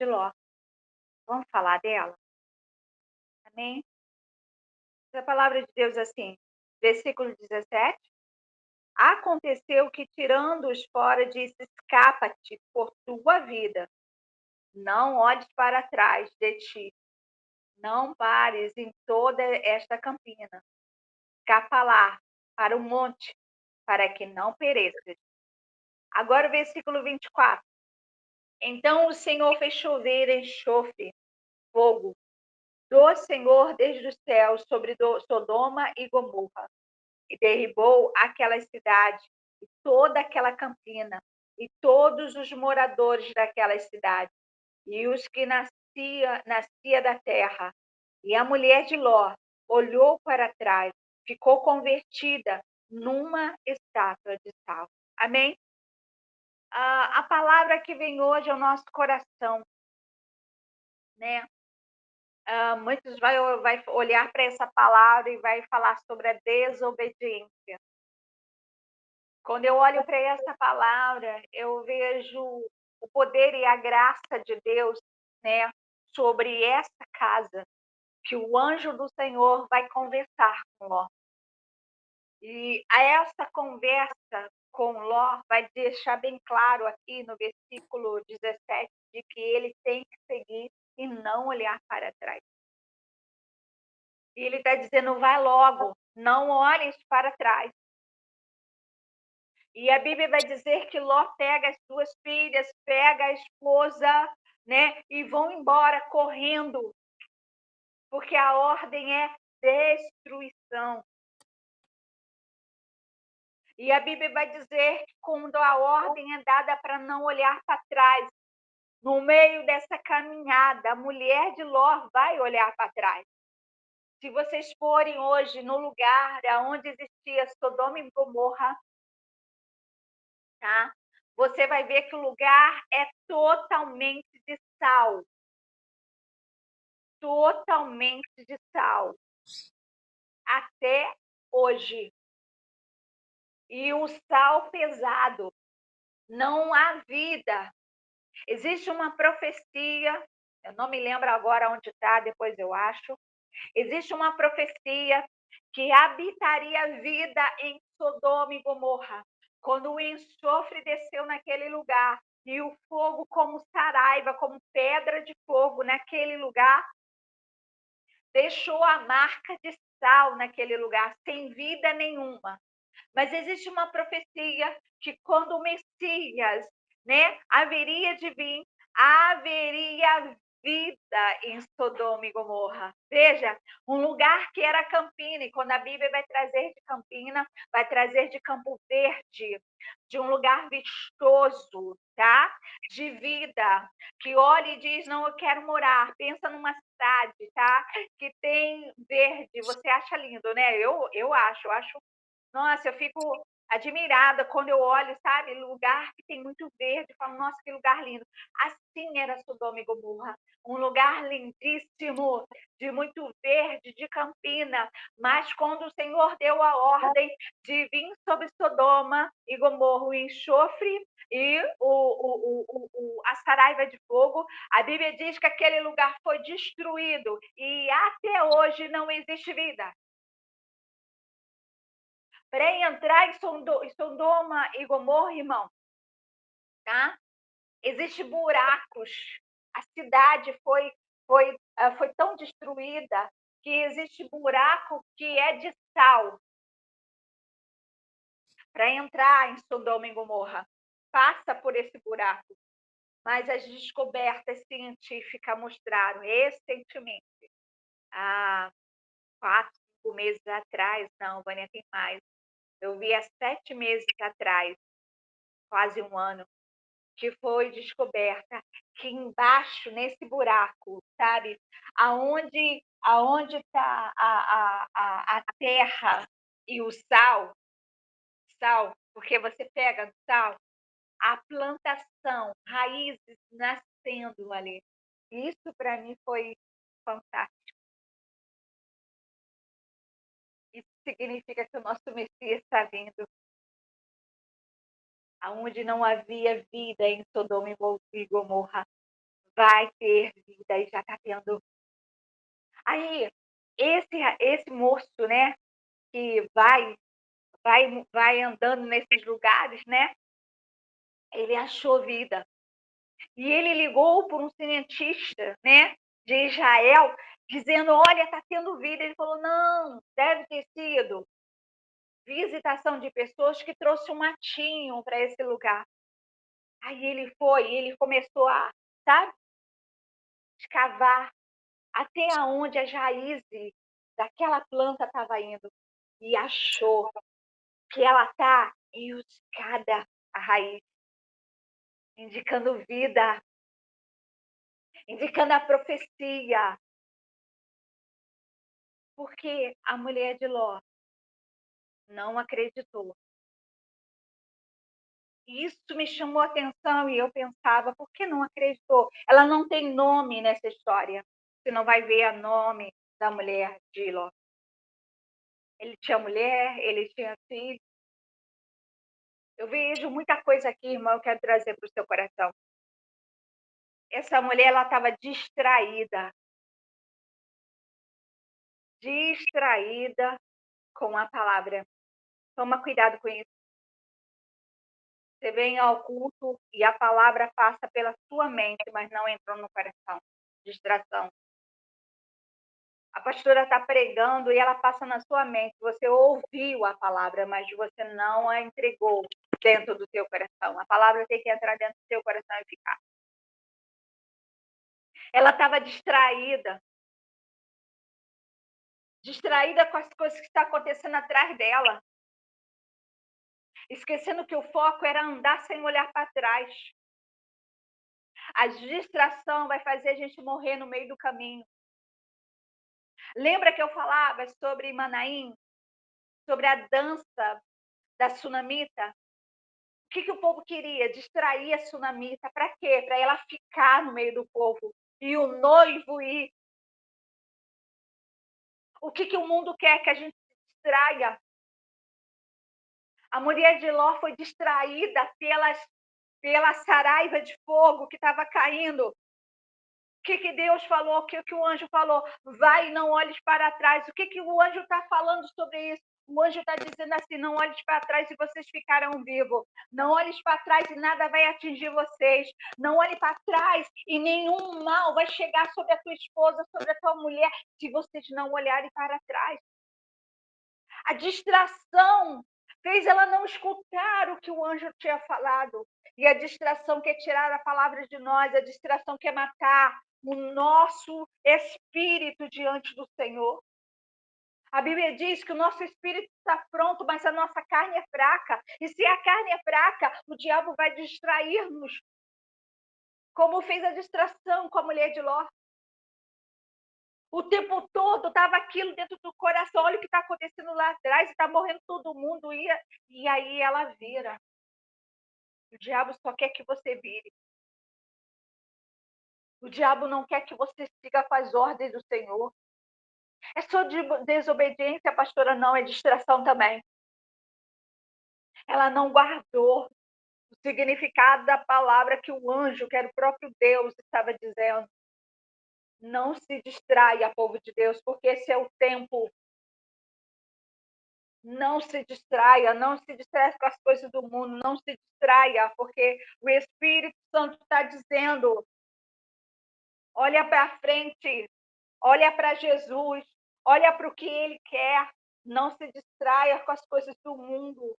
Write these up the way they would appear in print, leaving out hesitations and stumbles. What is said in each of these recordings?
de Ló. Vamos falar dela? Amém? A palavra de Deus assim, versículo 17. Aconteceu que, tirando-os fora, disse: escapa-te por tua vida, não olhes para trás de ti, não pares em toda esta campina, escapa lá para o monte, para que não pereças. Agora o versículo 24. Então o Senhor fez chover enxofre, fogo, do Senhor desde os céus sobre Sodoma e Gomorra, e derribou aquela cidade e toda aquela campina e todos os moradores daquelas cidades e os que nascia da terra. E a mulher de Ló olhou para trás, ficou convertida numa estátua de sal. Amém? A palavra que vem hoje ao nosso coração, né? Muitos vai olhar para essa palavra e vai falar sobre a desobediência. Quando eu olho para essa palavra, eu vejo o poder e a graça de Deus, né, sobre essa casa, que o anjo do Senhor vai conversar com Ló. E a essa conversa com Ló vai deixar bem claro aqui no versículo 17 de que ele tem que seguir e não olhar para trás. E ele está dizendo: vai logo, não olhes para trás. E a Bíblia vai dizer que Ló pega as suas filhas, pega a esposa, né, e vão embora correndo, porque a ordem é destruição. E a Bíblia vai dizer que quando a ordem é dada para não olhar para trás, no meio dessa caminhada, a mulher de Ló vai olhar para trás. Se vocês forem hoje no lugar onde existia Sodoma e Gomorra, tá? Você vai ver que o lugar é totalmente de sal. Totalmente de sal. Até hoje. E o sal pesado. Não há vida. Existe uma profecia, eu não me lembro agora onde está, depois eu acho. Existe uma profecia que habitaria vida em Sodoma e Gomorra. Quando o enxofre desceu naquele lugar e o fogo como saraiva, como pedra de fogo naquele lugar, deixou a marca de sal naquele lugar, sem vida nenhuma. Mas existe uma profecia que quando o Messias, né, haveria de vir, haveria vida em Sodoma e Gomorra. Veja, um lugar que era Campina, e quando a Bíblia vai trazer de Campina, vai trazer de Campo Verde, de um lugar vistoso, tá? De vida, que olha e diz: não, eu quero morar. Pensa numa cidade, tá? Que tem verde, você acha lindo, né? Eu acho. Nossa, eu fico admirada quando eu olho, sabe, lugar que tem muito verde, eu falo: nossa, que lugar lindo. Assim era Sodoma e Gomorra, um lugar lindíssimo, de muito verde, de campina. Mas quando o Senhor deu a ordem de vir sobre Sodoma e Gomorra o enxofre e a saraiva de fogo, a Bíblia diz que aquele lugar foi destruído e até hoje não existe vida. Para entrar em Sodoma e Gomorra, irmão, tá? Existem buracos. A cidade foi tão destruída que existe buraco que é de sal para entrar em Sodoma e Gomorra. Passa por esse buraco. Mas as descobertas científicas mostraram recentemente, há 4, 5 meses atrás, não, Vânia, tem mais. Eu vi há 7 meses atrás, quase um ano, que foi descoberta que embaixo, nesse buraco, sabe, aonde está a terra e o sal, porque você pega o sal, a plantação, raízes nascendo ali. Isso para mim foi fantástico. Isso significa que o nosso Messias está vindo. Aonde não havia vida em Sodoma e Gomorra, vai ter vida e já está tendo. Aí, esse moço, né, que vai andando nesses lugares, né, ele achou vida. E ele ligou por um cientista, né, de Israel, dizendo: "Olha, está tendo vida". Ele falou: "Não, deve ter sido visitação de pessoas que trouxe um matinho para esse lugar". Aí ele foi, ele começou a, sabe, escavar até aonde as raízes daquela planta estava indo e achou que ela está enroscada a raiz, indicando vida, indicando a profecia, porque a mulher de Ló não acreditou. E isso me chamou a atenção e eu pensava: por que não acreditou? Ela não tem nome nessa história. Você não vai ver o nome da mulher de Ló. Ele tinha mulher, ele tinha filho. Eu vejo muita coisa aqui, irmão, eu quero trazer para o seu coração. Essa mulher, ela estava distraída com a palavra. Toma cuidado com isso. Você vem ao culto e a palavra passa pela sua mente, mas não entrou no coração. Distração. A pastora está pregando e ela passa na sua mente. Você ouviu a palavra, mas você não a entregou dentro do seu coração. A palavra tem que entrar dentro do seu coração e ficar. Ela estava distraída com as coisas que estão acontecendo atrás dela, esquecendo que o foco era andar sem olhar para trás. A distração vai fazer a gente morrer no meio do caminho. Lembra que eu falava sobre Manaim, sobre a dança da sunamita? O que o povo queria? Distrair a sunamita. Para quê? Para ela ficar no meio do povo e o noivo ir. O que o mundo quer? Que a gente se distraia. A mulher de Ló foi distraída pela saraiva de fogo que estava caindo. O que Deus falou? O que o anjo falou? Vai e não olhes para trás. O que o anjo está falando sobre isso? O anjo está dizendo assim: não olhes para trás e vocês ficarão vivos. Não olhes para trás e nada vai atingir vocês. Não olhe para trás e nenhum mal vai chegar sobre a tua esposa, sobre a tua mulher, se vocês não olharem para trás. A distração fez ela não escutar o que o anjo tinha falado. E a distração quer tirar a palavra de nós, a distração quer matar o nosso espírito diante do Senhor. A Bíblia diz que o nosso espírito está pronto, mas a nossa carne é fraca. E se a carne é fraca, o diabo vai distrair-nos, como fez a distração com a mulher de Ló. O tempo todo estava aquilo dentro do coração. Olha o que está acontecendo lá atrás, está morrendo todo mundo. E aí ela vira. O diabo só quer que você vire. O diabo não quer que você siga com as ordens do Senhor. É só desobediência, pastora? Não, é distração também. Ela não guardou o significado da palavra que o anjo, que era o próprio Deus, estava dizendo. Não se distraia, povo de Deus, porque esse é o tempo. Não se distraia, não se distraia com as coisas do mundo, não se distraia, porque o Espírito Santo está dizendo: olha para frente, olha para Jesus, olha para o que Ele quer, não se distraia com as coisas do mundo,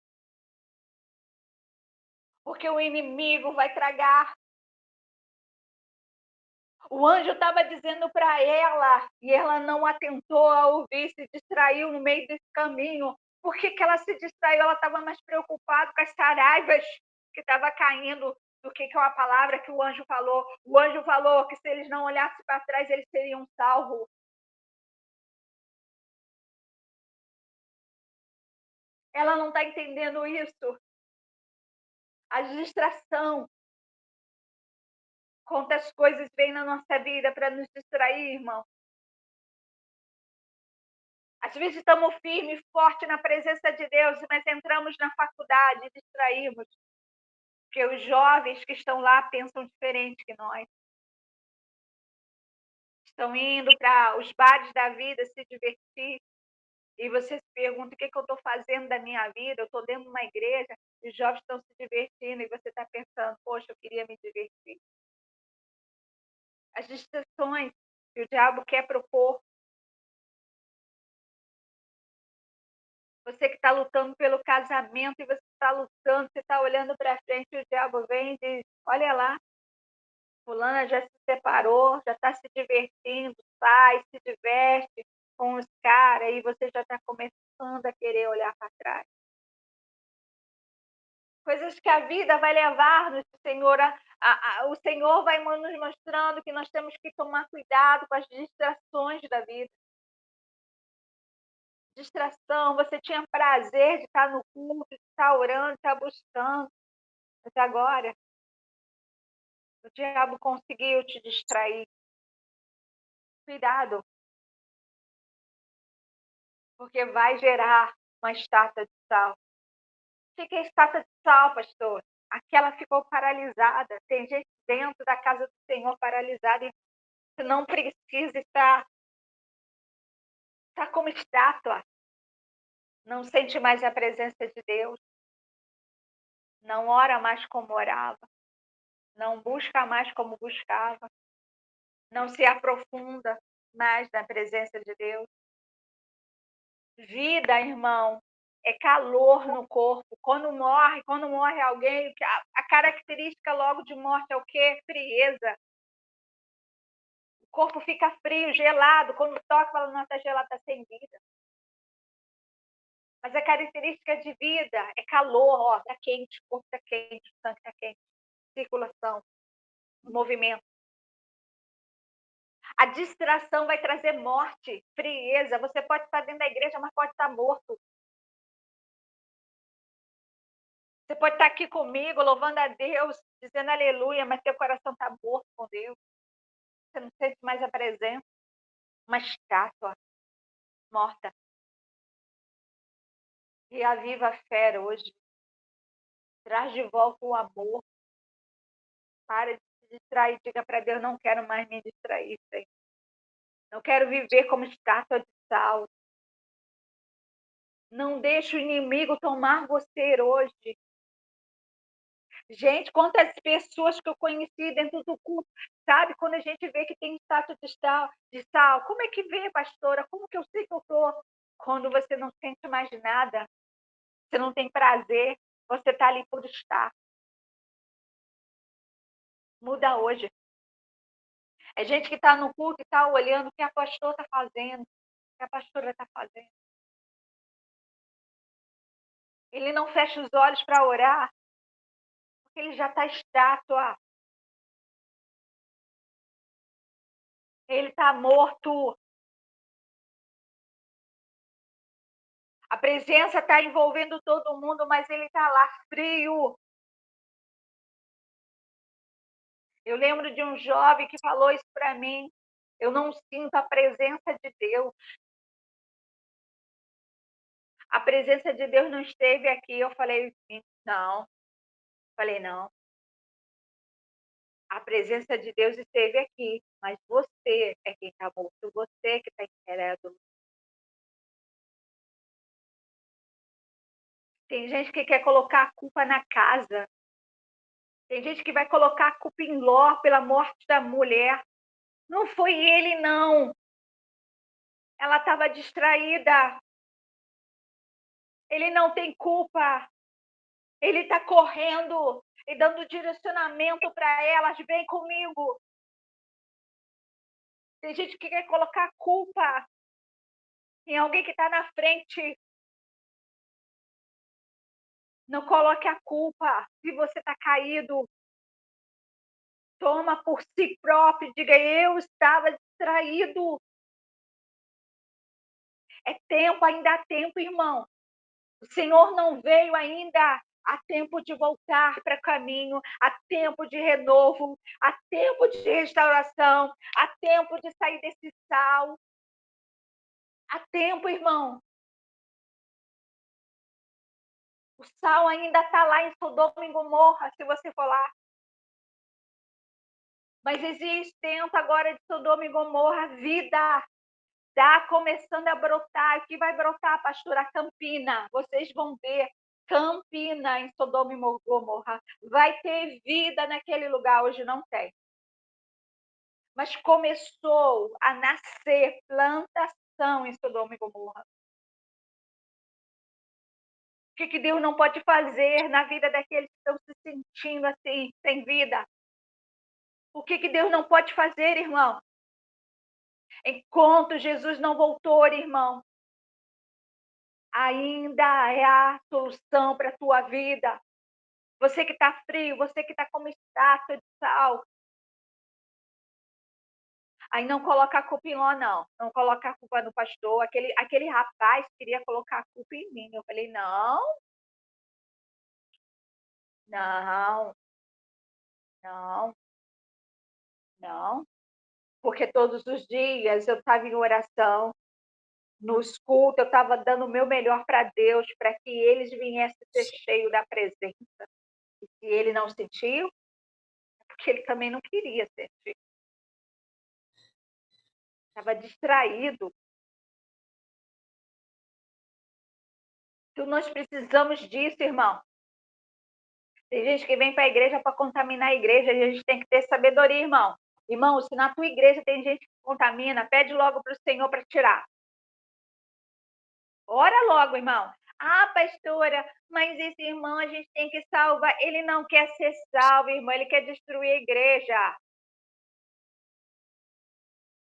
porque o inimigo vai tragar. O anjo estava dizendo para ela e ela não atentou a ouvir, se distraiu no meio desse caminho. Por que ela se distraiu? Ela estava mais preocupada com as saraivas que estavam caindo do que com a palavra que o anjo falou. O anjo falou que se eles não olhassem para trás, eles seriam salvos. Ela não está entendendo isso. A distração. Quantas coisas vêm na nossa vida para nos distrair, irmão. Às vezes estamos firmes, fortes na presença de Deus, mas entramos na faculdade e distraímos. Porque os jovens que estão lá pensam diferente que nós. estão indo para os bares da vida se divertir, e você se pergunta: "O que que eu estou fazendo da minha vida? Eu estou dentro de uma igreja, e os jovens estão se divertindo", e você está pensando: "Poxa, eu queria me divertir". As distrações que o diabo quer propor, você que está lutando pelo casamento e você está lutando, você está olhando para frente e o diabo vem e diz: "Olha lá, fulana já se separou, já está se divertindo, sai, se diverte com os caras", e você já está começando a querer olhar para trás. Coisas que a vida vai levar-nos, Senhor, o Senhor vai nos mostrando que nós temos que tomar cuidado com as distrações da vida. Distração, você tinha prazer de estar no culto, de estar orando, de estar buscando, mas agora o diabo conseguiu te distrair. Cuidado, porque vai gerar uma estátua de sal. O que é estátua de sal, pastor? Aquela ficou paralisada. Tem gente dentro da casa do Senhor paralisada e você não precisa estar como estátua. Não sente mais a presença de Deus. Não ora mais como orava. Não busca mais como buscava. Não se aprofunda mais na presença de Deus. Vida, irmão, é calor no corpo. Quando morre alguém, a característica logo de morte é o quê? Frieza. O corpo fica frio, gelado. Quando toca, fala, não, está gelado, está sem vida. Mas a característica de vida é calor, ó, está quente, o corpo está quente, o sangue está quente, circulação, movimento. A distração vai trazer morte, frieza. Você pode estar dentro da igreja, mas pode estar morto. Você pode estar aqui comigo, louvando a Deus, dizendo aleluia, mas teu coração está morto com Deus. Você não sente mais a presença. Uma estátua morta. E aviva a fé hoje. Traz de volta o amor. Para de se distrair. Diga para Deus, não quero mais me distrair, Senhor. Não quero viver como estátua de sal. Não deixe o inimigo tomar você hoje. Gente, quantas pessoas que eu conheci dentro do culto, sabe? Quando a gente vê que tem estátua de sal, como é que vê, pastora? Como que eu sei que eu estou? Quando você não sente mais nada, você não tem prazer, você está ali por estar. Muda hoje. É gente que está no culto e está olhando o que a pastora está fazendo, o que a pastora está fazendo. Ele não fecha os olhos para orar, porque ele já está estátua. Ele está morto. A presença está envolvendo todo mundo, mas ele está lá frio. Eu lembro de um jovem que falou isso para mim. Eu não sinto a presença de Deus. A presença de Deus não esteve aqui. Eu falei, não. Falei, não. A presença de Deus esteve aqui, mas você é quem está morto. Você que está incrédulo. Tem gente que quer colocar a culpa na casa. Tem gente que vai colocar a culpa em Ló pela morte da mulher. Não foi ele, não. Ela estava distraída. Ele não tem culpa. Ele está correndo e dando direcionamento para elas. Vem comigo. Tem gente que quer colocar a culpa em alguém que está na frente. Não coloque a culpa. Se você está caído, toma por si próprio. Diga, eu estava distraído. É tempo, ainda há tempo, irmão. O Senhor não veio ainda. Há tempo de voltar para o caminho, há tempo de renovo, há tempo de restauração, há tempo de sair desse sal. Há tempo, irmão. O sal ainda está lá em Sodoma e Gomorra, se você for lá. Mas existe dentro agora de Sodoma e Gomorra vida. Está começando a brotar. O que vai brotar, pastora? A Campina. Vocês vão ver Campina em Sodoma e Gomorra. Vai ter vida naquele lugar. Hoje não tem. Mas começou a nascer plantação em Sodoma e Gomorra. O que Deus não pode fazer na vida daqueles que estão se sentindo assim, sem vida? O que Deus não pode fazer, irmão? Enquanto Jesus não voltou, irmão, ainda é a solução para a tua vida. Você que está frio, você que está como estátua de sal. Aí não coloca a culpa em nós, não. Não coloca a culpa no pastor. Aquele rapaz queria colocar a culpa em mim. Eu falei, não, não, não, não. Porque todos os dias eu estava em oração, nos cultos, eu estava dando o meu melhor para Deus, para que eles viessem ser cheios da presença. E se ele não sentiu, é porque ele também não queria sentir. Estava distraído. Então, nós precisamos disso, irmão. Tem gente que vem para a igreja para contaminar a igreja, e a gente tem que ter sabedoria, irmão. Irmão, se na tua igreja tem gente que contamina, pede logo para o Senhor para tirar. Ora logo, irmão. Ah, pastora, mas esse irmão a gente tem que salvar. Ele não quer ser salvo, irmão, ele quer destruir a igreja.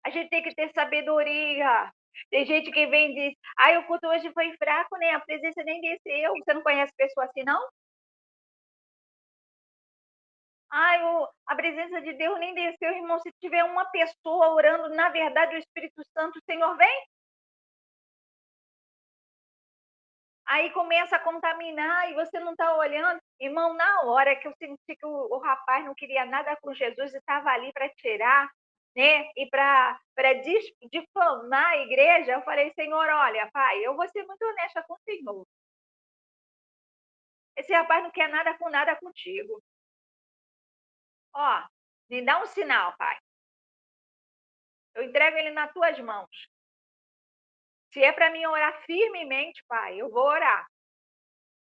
A gente tem que ter sabedoria. Tem gente que vem e diz, ai, o culto hoje foi fraco, né? A presença nem desceu. Você não conhece pessoa assim, não? Ai, a presença de Deus nem desceu, irmão. Se tiver uma pessoa orando, na verdade, o Espírito Santo, o Senhor vem. Aí começa a contaminar e você não está olhando. Irmão, na hora que eu senti que o rapaz não queria nada com Jesus e estava ali para tirar, né? E para difamar a igreja, eu falei, Senhor, olha, pai, eu vou ser muito honesta com o Senhor. Esse rapaz não quer nada com nada contigo. Ó, me dá um sinal, pai. Eu entrego ele nas tuas mãos. Se é para mim orar firmemente, pai, eu vou orar.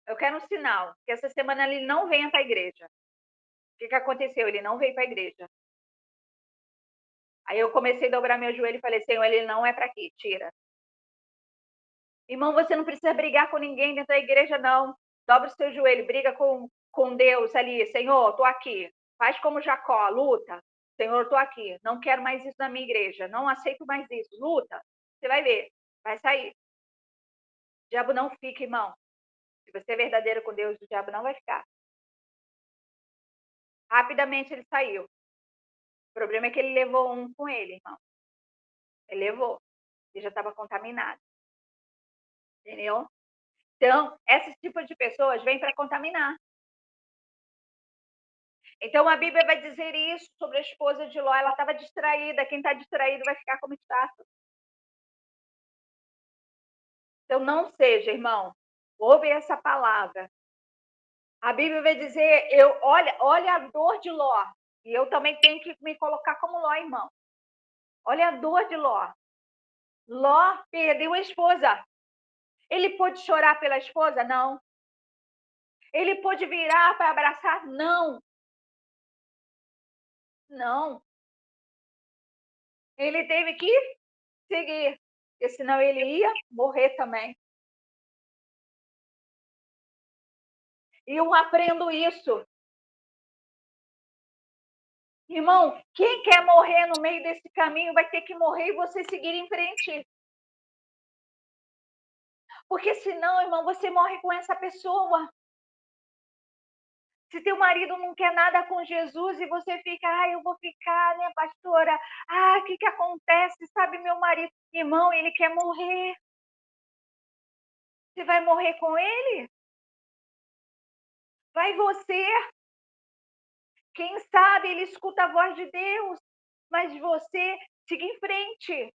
Eu quero um sinal, que essa semana ele não venha para a igreja. O que aconteceu? Ele não veio para a igreja. Aí eu comecei a dobrar meu joelho e falei, Senhor, ele não é para aqui, tira. Irmão, você não precisa brigar com ninguém dentro da igreja, não. Dobra o seu joelho, briga com Deus ali. Senhor, estou aqui. Faz como Jacó, luta. Senhor, estou aqui. Não quero mais isso na minha igreja. Não aceito mais isso. Luta. Você vai ver. Vai sair. O diabo não fica, irmão. Se você é verdadeiro com Deus, o diabo não vai ficar. Rapidamente ele saiu. O problema é que ele levou um com ele, irmão. Ele levou. Ele já estava contaminado. Entendeu? Então, esse tipo de pessoas vêm para contaminar. Então, a Bíblia vai dizer isso sobre a esposa de Ló. Ela estava distraída. Quem está distraído vai ficar como estátua. Então, não seja, irmão. Ouve essa palavra. A Bíblia vai dizer, olha a dor de Ló. E eu também tenho que me colocar como Ló, irmão. Olha a dor de Ló. Ló perdeu a esposa. Ele pôde chorar pela esposa? Não. Ele pôde virar para abraçar? Não. Não. Ele teve que seguir, porque senão ele ia morrer também. E eu aprendo isso. Irmão, quem quer morrer no meio desse caminho vai ter que morrer e você seguir em frente. Porque senão, irmão, você morre com essa pessoa. Se teu marido não quer nada com Jesus e você fica, eu vou ficar, né, pastora? O que acontece? Sabe, meu marido, irmão, ele quer morrer. Você vai morrer com ele? Vai você. Quem sabe ele escuta a voz de Deus, mas você siga em frente.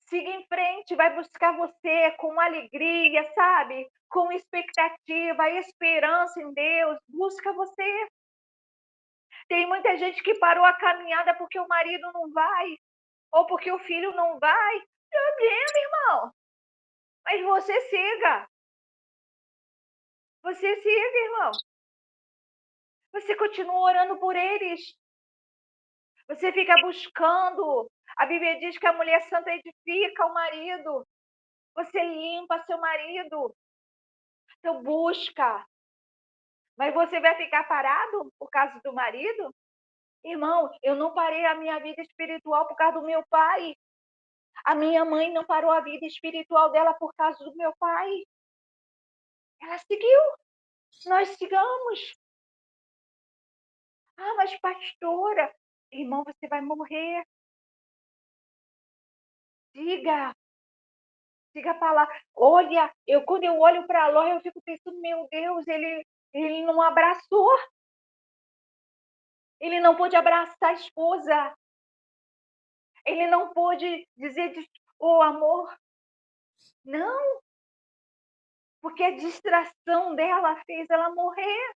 Siga em frente, vai buscar você com alegria, sabe? Com expectativa, esperança em Deus. Busca você. Tem muita gente que parou a caminhada porque o marido não vai, ou porque o filho não vai. Problema, irmão. Mas você siga. Você siga, irmão. Você continua orando por eles. Você fica buscando. A Bíblia diz que a mulher santa edifica o marido. Você limpa seu marido. Então busca. Mas você vai ficar parado por causa do marido? Irmão, eu não parei a minha vida espiritual por causa do meu pai. A minha mãe não parou a vida espiritual dela por causa do meu pai. Ela seguiu. Nós sigamos. Ah, mas pastora, irmão, você vai morrer. Siga. Siga para lá. Olha, quando eu olho para Ló, eu fico pensando, meu Deus, ele não abraçou. Ele não pôde abraçar a esposa. Ele não pôde dizer, oh, amor. Não, porque a distração dela fez ela morrer.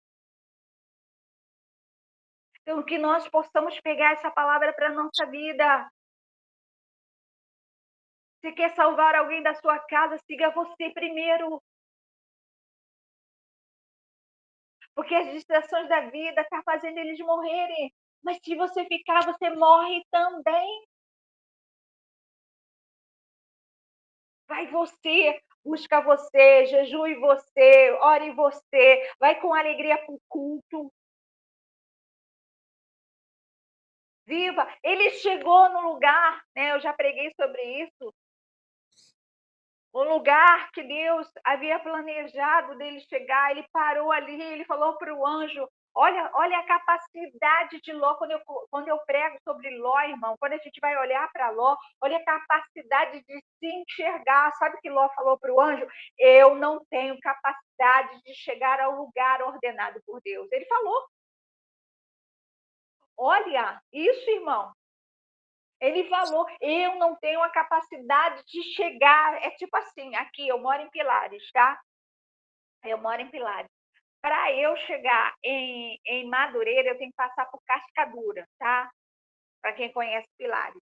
Então, que nós possamos pegar essa palavra para a nossa vida. Se quer salvar alguém da sua casa, siga você primeiro. Porque as distrações da vida estão fazendo eles morrerem. Mas se você ficar, você morre também. Vai você, busca você, jejue você, ore você, vai com alegria para o culto. Viva! Ele chegou no lugar, né? Eu já preguei sobre isso. O lugar que Deus havia planejado dele chegar, ele parou ali, ele falou para o anjo, olha a capacidade de Ló, quando eu prego sobre Ló, irmão, quando a gente vai olhar para Ló, olha a capacidade de se enxergar. Sabe o que Ló falou para o anjo? Eu não tenho capacidade de chegar ao lugar ordenado por Deus. Ele falou. Olha, isso, irmão. Ele falou, eu não tenho a capacidade de chegar. É tipo assim, aqui, eu moro em Pilares, tá? Eu moro em Pilares. Para eu chegar em Madureira, eu tenho que passar por Cascadura, tá? Para quem conhece Pilares.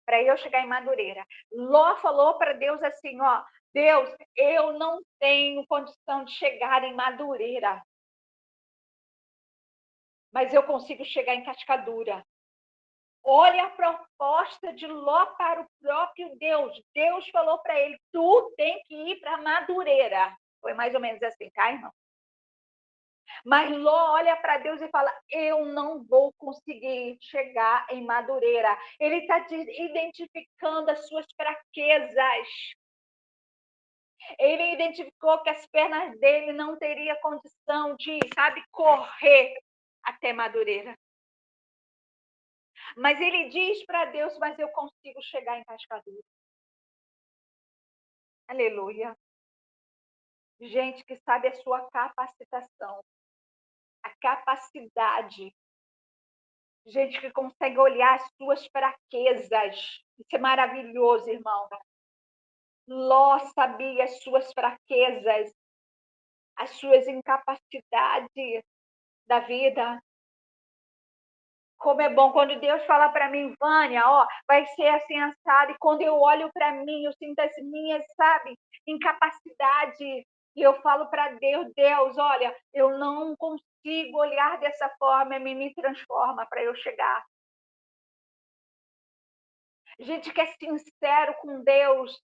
Para eu chegar em Madureira. Ló falou para Deus assim, ó, Deus, eu não tenho condição de chegar em Madureira, mas eu consigo chegar em Cascadura. Olha a proposta de Ló para o próprio Deus. Deus falou para ele, tu tem que ir para Madureira. Foi mais ou menos assim, tá, irmão? Mas Ló olha para Deus e fala, eu não vou conseguir chegar em Madureira. Ele está identificando as suas fraquezas. Ele identificou que as pernas dele não teriam condição de, sabe, correr até Madureira. Mas ele diz para Deus, mas eu consigo chegar em Cascadura. Aleluia. Gente que sabe a sua capacitação, a capacidade. Gente que consegue olhar as suas fraquezas. Isso é maravilhoso, irmão. Ló sabia as suas fraquezas, as suas incapacidades da vida. Como é bom quando Deus fala para mim, Vânia, ó, vai ser assim assado. E quando eu olho para mim, eu sinto as minhas, sabe, incapacidade. E eu falo para Deus, Deus, olha, eu não consigo olhar dessa forma, me transforma para eu chegar. Gente que é sincero com Deus,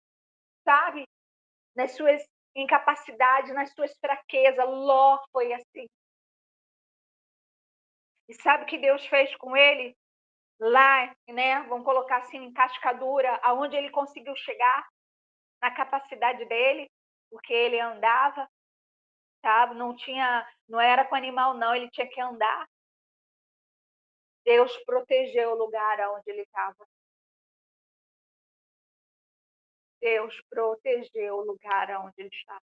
sabe? Nas suas incapacidades, nas suas fraquezas. Ló foi assim. E sabe o que Deus fez com ele? Lá, né? Vamos colocar assim, em Cascadura, aonde ele conseguiu chegar, na capacidade dele, porque ele andava, sabe? Não era com animal, não, ele tinha que andar. Deus protegeu o lugar onde ele estava. Deus protegeu o lugar onde ele estava.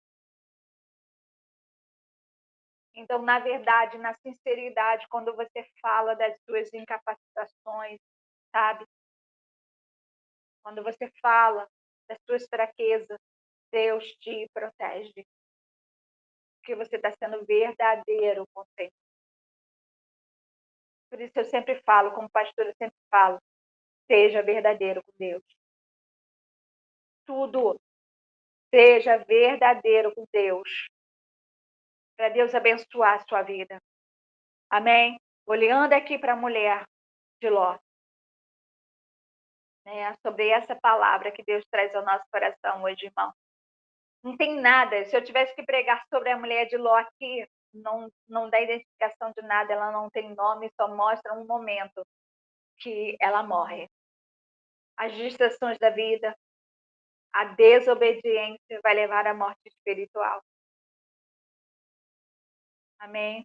Então, na verdade, na sinceridade, quando você fala das suas incapacitações, sabe? Quando você fala das suas fraquezas, Deus te protege. Porque você está sendo verdadeiro com o Senhor. Por isso eu sempre falo, como pastora, eu sempre falo: "Seja verdadeiro com Deus". Tudo, seja verdadeiro com Deus, para Deus abençoar a sua vida. Amém? Olhando aqui para a mulher de Ló, né, sobre essa palavra que Deus traz ao nosso coração hoje, irmão. Não tem nada, se eu tivesse que pregar sobre a mulher de Ló aqui, não dá identificação de nada, ela não tem nome, só mostra um momento que ela morre. As distrações da vida, a desobediência vai levar à morte espiritual. Amém?